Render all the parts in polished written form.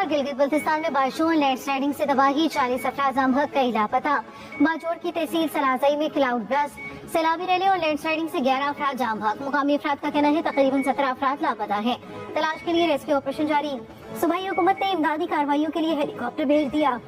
गिलगित बल्तिस्तान में बारिशों और लैंड स्लाइडिंग से तबाही, 40 अफराद अमहक कई लापता। बाजोड़ की तहसील सलाजई में क्लाउड ब्रस्ट, सैलाबी रैली और लैंड स्लाइडिंग से 11 अफराद जाम भाग। मुकामी अफराद का कहना है तकरीबन 17 अफराद लापता है। तलाश के लिए रेस्क्यू ऑपरेशन जारी। सूबाई हुकूमत ने इमदादी कार्रवाइयों के लिए हेलीकॉप्टर भेज दिया।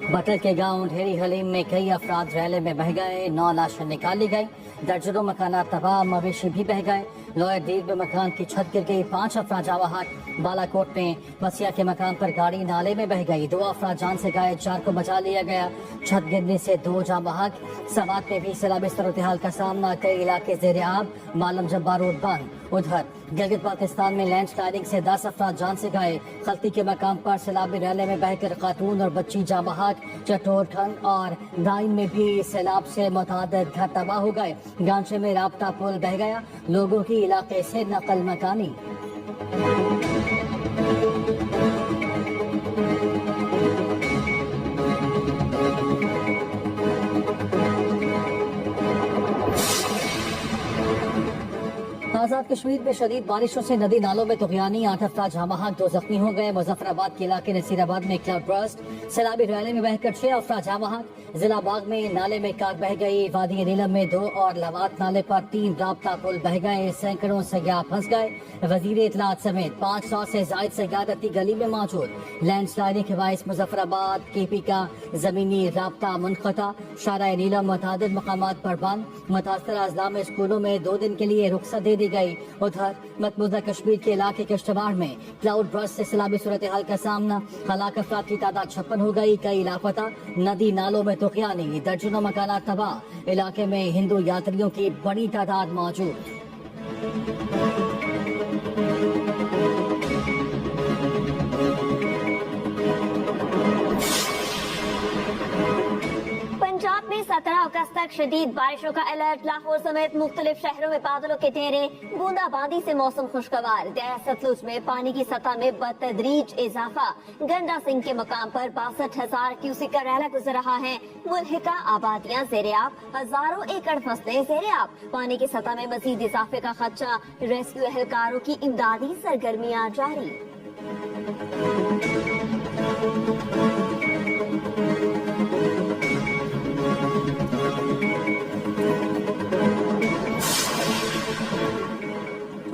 बटल के गांव ढेरी हलीम में कई अफराद रैले में बह गए, 9 लाशें निकाली गई, दर्जनों मकानात तबाह, मवेशी भी बह गए। लोअर दीर में मकान की छत गिर गई, 5 अफराद जावाहत। बालाकोट में बसिया के मकान पर गाड़ी नाले में बह गई, 2 अफराद जान से गए, 4 को बचा लिया गया। छत गिरने से 2 जावाहत। समात में भी सैलाबी सूरत-ए-हाल का सामना, कई इलाके जेर आब, मालम जब्बार रोड बंद। उधर गिलगित बाल्तिस्तान में लैंड स्लाइडिंग से 10 अफराद जान से गए। खलती के मकाम पर सैलाबी रैले में बहकर खातून और बच्ची जाबाहक। चटोर ठंड और नाइन में भी सैलाब से मुतादिद घर तबाह हो गए। गांचे में राबता पुल बह गया, लोगों की इलाके से नकल मकानी। आजाद कश्मीर में शदीद बारिशों से नदी नालों में तुगयानी, 8 अफराद जामहाक, 2 जख्मी हो गए। मुजफ्फराबाद के इलाके नसीराबाद में क्लाउड ब्रस्ट, सैलाबी रैली में बहकर 6 अफराद जामहाक। जिला बाग में नाले में कार बह गई, वादी नीलम में 2 और लवात नाले पर 3 राबता पुल बह गए, सैकड़ों सयाह फंस गए। वजीर इतलात समेत 500 से जायद सयादती गली में मौजूद। लैंड स्लाइडिंग के बाइस मुजफ्फराबाद केपी का जमीनी राबता मुनक़ता, शारा नीलम मुतादिद मकामात पर बंद। मुतासर अजला में स्कूलों में 2 दिन के लिए रुख्सत दे दी गई। उधर मकबूजा कश्मीर के इलाके किश्तवाड़ में क्लाउड ब्रस्ट से सैलाबी सूरत-ए-हाल का सामना, हलाक अफराद की तादाद 56 हो गई, कई लापता। नदी नालों में तुगयानी, दर्जनों मकानात तबाह। इलाके में हिंदू यात्रियों की बड़ी तादाद मौजूद। पंजाब में 17 अगस्त तक शदीद बारिशों का अलर्ट। लाहौर समेत मुख्तलिफ शहरों में बादलों के घेरे, बूंदाबांदी से मौसम खुशगवार। दरिया सतलुज में पानी की सतह में बतदरीज इजाफा। गंडा सिंह के मकाम पर 62,000 क्यूसिक का रैला गुजर रहा है। मुल्हिका आबादियां ज़ेर-ए-आब, हजारों एकड़ फसलें ज़ेर-ए-आब। पानी की सतह में मजीद इजाफे का खदशा, रेस्क्यू एहलकारों की इमदादी सरगर्मियां जारी।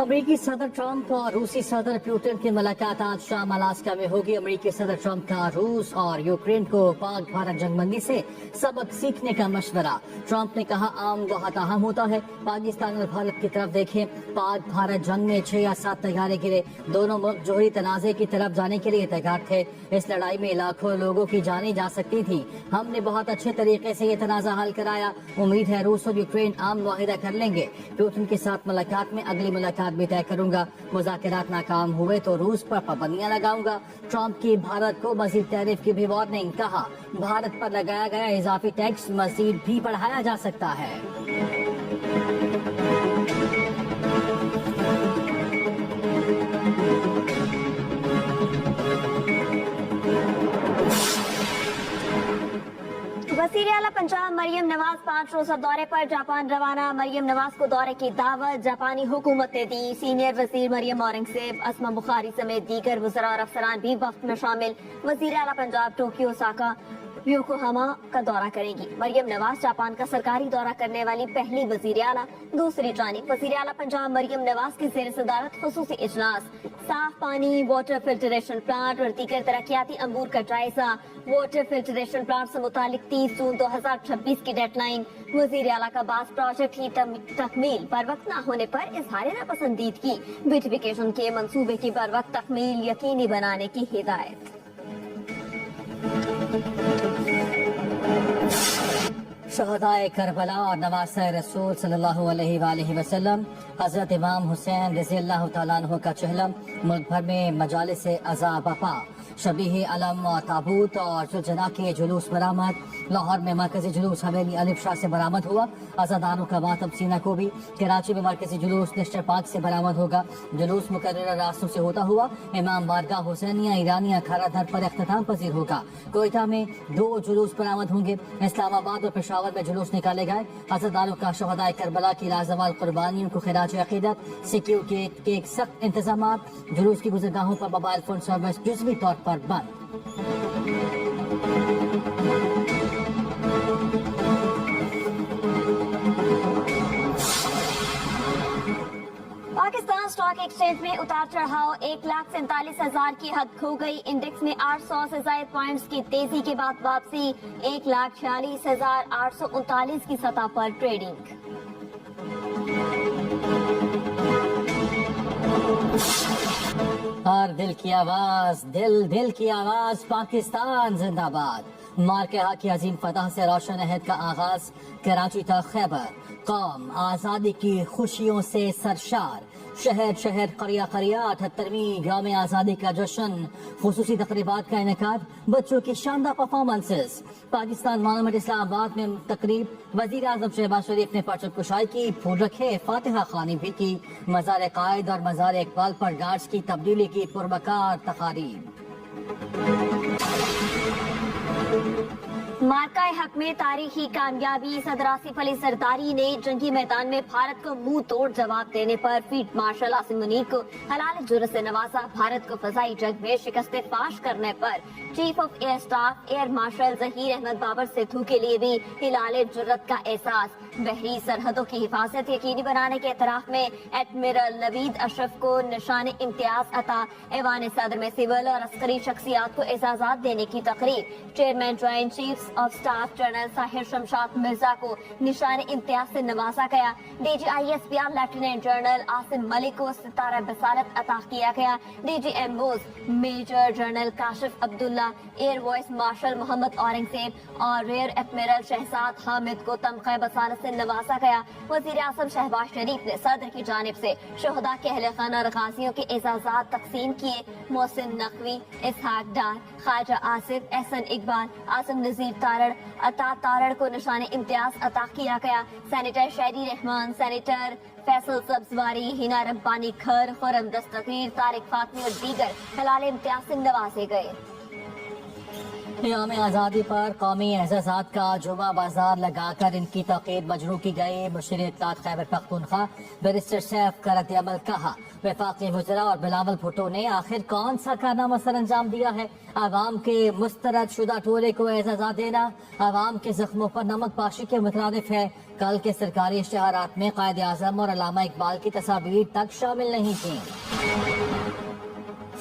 अमरीकी सदर ट्रंप और रूसी सदर पुतिन की मुलाकात आज शाम अलास्का में होगी। अमरीकी सदर ट्रंप का रूस और यूक्रेन को पाक भारत जंगबंदी से सबक सीखने का मशवरा। ट्रंप ने कहा, आम बहुत अहम होता है, पाकिस्तान और भारत की तरफ देखें। पाक भारत जंग में 6 या 7 तैयारे गिरे, दोनों मुल्क जोहरी तनाजे की तरफ जाने के लिए तैयार थे। इस लड़ाई में लाखों लोगों की जानें जा सकती थी। हमने बहुत अच्छे तरीके से ये तनाजा हल कराया। उम्मीद है रूस और यूक्रेन आम मुआहिदा कर लेंगे। पुतिन के साथ मुलाकात में अगली मुलाकात भी तय करूंगा। मुज़ाकरात नाकाम हुए तो रूस पर पाबंदियां लगाऊंगा। ट्रंप की भारत को मजीद टैरिफ की भी वार्निंग। कहा, भारत पर लगाया गया इजाफी टैक्स मजीद भी बढ़ाया जा सकता है। वज़ीर आला पंजाब मरियम नवाज 5 रोज़ा दौरे पर जापान रवाना। मरियम नवाज को दौरे की दावत जापानी हुकूमत ने दी। सीनियर वज़ीर मरियम औरंगजेब, अस्मा बुखारी समेत दीगर वज़रा और अफसरान भी वक्त में शामिल। वज़ीर आला पंजाब टोक्यो, ओसाका, योकोहामा का दौरा करेंगी। मरियम नवाज जापान का सरकारी दौरा करने वाली पहली वज़ीर आला। दूसरी जानिब वज़ीर आला पंजाब मरियम नवाज की ज़ेर सदारत खुसूसी इजलास, साफ पानी, वाटर फिल्टरेशन प्लांट और दीगर तरक्याती अमूर का जायजा। वाटर फिल्टरेशन प्लांट से मुतालिक 30 जून 2026 की डेडलाइन। वज़ीर आला का बास प्रोजेक्ट की तकमील पर वक्त न होने पर इजहार नापसंदीदगी। ब्यूटिफिकेशन के मंसूबे की बर वक्त तकमील यकीनी बनाने की हिदायत। शहदाए करबला और नवासे रसूल सल्लल्लाहु अलैहि वसल्लम हजरत इमाम हुसैन रज़ियल्लाहु तआला अन्हु का चहलम। मुल्क भर में मजालिस अज़ा बपा। शबीह अलम और ताबूत और जुलजना के जुलूस बरामद। लाहौर में मरकजी जुलूस हवेली अलिफ शाह से बरामद हुआ। आज़ादारों का मातम सीना को भी। कराची में मरकजी जुलूस निश्चर पार्क से बरामद होगा। जुलूस मुकर्रर रास्तों से होता हुआ इमाम बारगाह हुसैनिया ईरानिया खरा दर पर अख्ताम पजीर होगा। कोयटा में 2 जुलूस बरामद होंगे। इस्लामाबाद और पेशावर में जुलूस निकाले गए। आज़ादारों का शहदाए करबला की लाजवाल कुर्बानियों को खिराज अकीदत। सिक्योरिटी के सख्त इंतजाम। जुलूस की गुजरगाहों पर मोबाइल फोन सर्विस जुज़वी तौर पर बंद। पाकिस्तान स्टॉक एक्सचेंज में उतार चढ़ाव 1,47,000 की हद खो गई। इंडेक्स में 800 से ज्यादा पॉइंट्स की तेजी के बाद वापसी। 1,46,839 की सतह पर ट्रेडिंग। और दिल की आवाज, दिल की आवाज, पाकिस्तान जिंदाबाद। मारकेहा की अजीम फतह से रोशन अहद का आगाज। कराची तक खैबर। कौम आजादी की खुशियों से सरशार। शहर शहर करिया करिया 78वीं यौम आज़ादी का जश्न। खुसूसी तकरीबात का इनेकाद। बच्चों की शानदार परफॉर्मेंसेस। पाकिस्तान मॉन्यूमेंट इस्लामाबाद में तकरीब। वजीर आजम शहबाज शरीफ ने परचम कुशाई की। फूल रखे फातिहा खानी भी की। मज़ार कायद और मज़ार इकबाल पर गार्ड्स की तब्दीली की पुरवकार तकारीब। मार्का हक में तारीखी कामयाबी। सदर आसिफ अली जरदारी ने जंगी मैदान में भारत को मुंह तोड़ जवाब देने पर फील्ड मार्शल आसिम मुनीर को हलाल जुर्रत से नवाजा। भारत को फजाई जंग में शिकस्त फाश करने पर chief of air staff air marshal Zaheer Ahmed Babar Sidhu के लिए भी हिलाल जुर्रत का एहसास। बहरी सरहदों की हिफाजत यकीनी बनाने के एतराफ में एडमिरल नवीद अशरफ को निशान इम्तियाज अता। ऐवान सदर में सिविल और अस्करी शख्सियात को एजाजात देने की तकरीब। Chairman joint chiefs of staff general Sahir Shamshad Mirza को निशान इम्तियाज से नवाजा गया। DGISPR lieutenant general Asim Malik को सितारा बसालत अता किया गया। DG एम्बोज major general Kashif Abdullah, air vice marshal Mohammad Aurangzeb और रेयर एडमिरल शहजाद हामिद को तमग़ा बसालत से नवाजा गया। वजीर आज़म शहबाज शरीफ ने सदर की जानिब से शहदा के अहले खाना और गाजियों के एजाजात तकसीम किए। मोहसिन नकवी, इसहाक डार, ख्वाजा आसिफ, एहसन इकबाल, आसिम नजीर तारड़, अता तारड़ को निशान इम्तियाज अता किया गया। सेनेटर शहरी रहमान, सेनेटर फैसल सब्जवारी, हिना रब्बानी खर, खुरम दस्तगीर, तारिक फातमी और दीगर हलाल इम्तियाज से नवाजे गए। यौम आज़ादी पर कौमी एहसासात का जुमा बाजार लगाकर इनकी तौक़ीर मजरू की गई। मुशीर इत्तलात खैबर पख्तूनख्वा बैरिस्टर सैफ का रद्द-ए-अमल कहा। वफाकी वज़रा और बिलावल भुट्टो ने आखिर कौन सा कारनामा सर अंजाम दिया है? आवाम के मुस्तरद शुदा टोले को एजाज़ात देना आवाम के जख्मों पर नमक पाशी के मुतरादिफ है। कल के सरकारी इश्तिहारात में कायद आज़म और अल्लामा इकबाल की तस्वीर तक शामिल नहीं थी।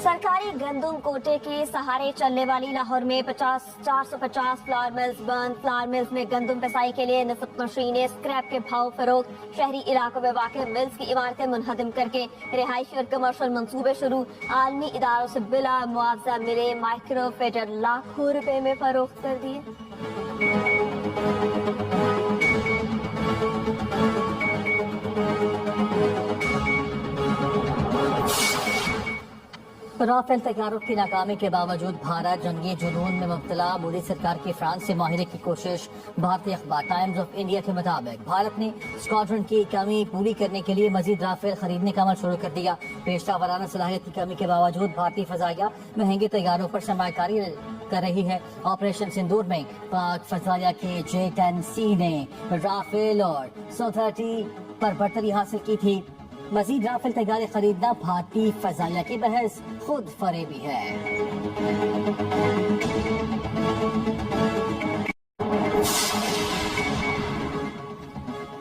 सरकारी गंदुम कोटे के सहारे चलने वाली लाहौर में 450 फ्लावर मिल्स बंद। फ्लावर मिल्स में गंदुम पिसाई के लिए नस्ब मशीनें, स्क्रैप के भाव फरोख। शहरी इलाकों में वाक़ मिल्स की इमारतें मुनहदम करके रिहायशी और कमर्शल मंसूबे शुरू। आलमी इदारों से बिला मुआवजा मिले माइक्रो फीडर लाखों रुपए में फरोख्त कर दिए। राफेल तैयारों की नाकामी के बावजूद भारत जंगी जुनून में मुब्तला। मोदी सरकार की फ्रांस से माहिरे की कोशिश। भारतीय अखबार टाइम्स ऑफ इंडिया के मुताबिक भारत ने स्क्वाड्रन की कमी पूरी करने के लिए मजीद राफेल खरीदने का अमल शुरू कर दिया। पेशा वाराना सलाहियत की कमी के बावजूद भारतीय फजाइया महंगे तैयारों पर सरमायाकारी कर रही है। ऑपरेशन सिंदूर में पाक फजाइया के J-10C ने राफेल और SU-30 पर बढ़तरी हासिल की थी। मजीद राफेल तैयारी खरीदना भारतीय फजाइया की बहस खुद फरेबी है।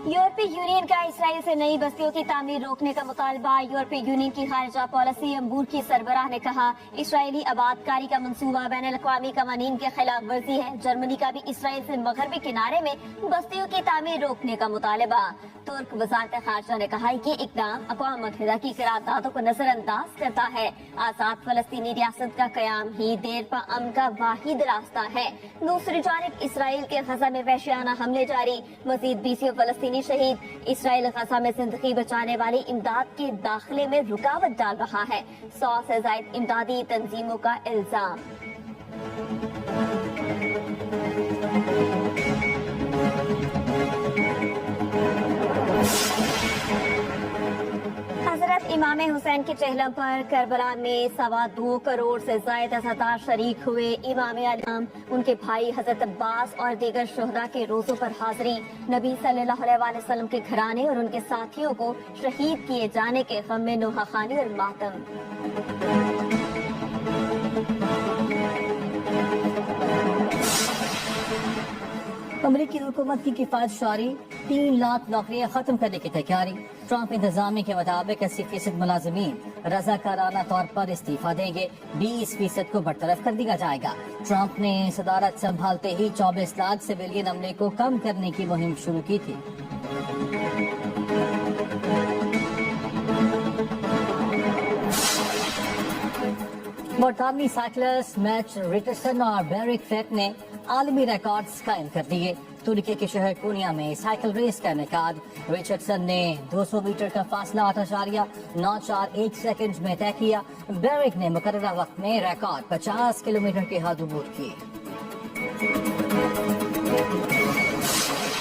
यूरोपीय यूनियन का इसराइल से नई बस्तियों की तामीर रोकने का मुतालबा। यूरोपीय यूनियन की खारिजा पॉलिसी अम्बूर की सरबराह ने कहा, इसराइली आबादकारी का मंसूबा बैन अवी कवानीन के खिलाफ वर्जी है। जर्मनी का भी इसराइल से मगरबी किनारे में बस्तियों की तामीर रोकने का मुतालबा। तुर्क वजारत खारजा ने कहा कि इकदाम अक़वाम मुत्तहिदा की करारदादों को नजरअंदाज करता है। आजाद फलस्तीनी रियासत का क़याम ही देर पा अमन का वाहिद रास्ता है। दूसरी जानिब इसराइल के गजा में वहशियाना हमले जारी। मजीद 20 फलस्तीनी शहीद। मजीद इसराइल गजा में जिंदगी बचाने वाली इमदाद के दाखिले में रुकावट डाल रहा है। 100 से ज्यादा इमदादी तंजीमों का इल्जाम। हजरत इमाम हुसैन के चहलम पर करबला में 2.25 करोड़ से ज्यादा अज़ादार शरीक हुए। इमाम आलम, उनके भाई हजरत अब्बास और दीगर शुहदा के रोजों पर हाजिरी। नबी सल्लल्लाहु अलैहि वसल्लम के घराने और उनके साथियों को शहीद किए जाने के गम में नोहाखानी और मातम। अमरीकी हुकूमत की किफायत जारी, 3 लाख नौकरियां खत्म करने की तैयारी। ट्रंप इंतजामी के मुताबिक 80% मुलाजमीन रजाकाराना तौर पर इस्तीफा देंगे, 20% को बरतरफ कर दिया जाएगा। ट्रंप ने सदारत संभालते ही 24 लाख सिविलियन अमले को कम करने की मुहिम शुरू की थी। बरतानवी साइकिलर्स मैच रिचर्डसन और बेरिक फेट ने आलमी रिकॉर्ड्स कायम कर दिए। तुर्की के शहर कोनिया में साइकिल रेस का इनेकाद। रिचर्डसन ने 200 मीटर का फासला 8.941 सेकंड में तय किया। बेरिक ने मुकर्ररा वक्त में रिकॉर्ड 50 किलोमीटर की हद अबूर की।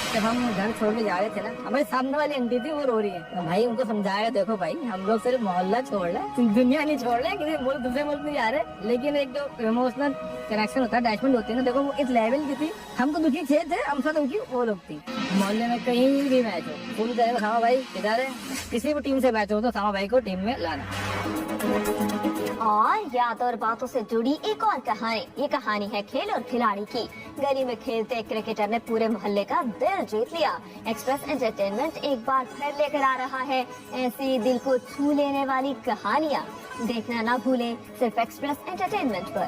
जब हम घर छोड़ के जा रहे थे ना, हमारे सामने वाली आंटी थी, वो रो रही है। तो भाई उनको समझाया, देखो भाई हम लोग सिर्फ मोहल्ला छोड़ रहे हैं, दुनिया नहीं छोड़ रहे, किसी मुल्क दूसरे मुल्क नहीं जा रहे। लेकिन एक जो इमोशनल कनेक्शन होता है, अटैचमेंट होती है ना, देखो वो इस लेवल की थी। हम तो दुखी थे हमसे दुखी वो लोग थी। मोहल्ले में कहीं भी मैच हो, फोन करेगा सामा भाई किधर है, किसी भी टीम से मैच हो तो सामा भाई को टीम में लाना। और याद और बातों से जुड़ी एक और कहानी। ये कहानी है खेल और खिलाड़ी की। गली में खेलते क्रिकेटर ने पूरे मोहल्ले का दिल जीत लिया। एक्सप्रेस एंटरटेनमेंट एक बार फिर लेकर आ रहा है ऐसी दिल को छू लेने वाली कहानियाँ। देखना ना भूलें, सिर्फ एक्सप्रेस एंटरटेनमेंट पर।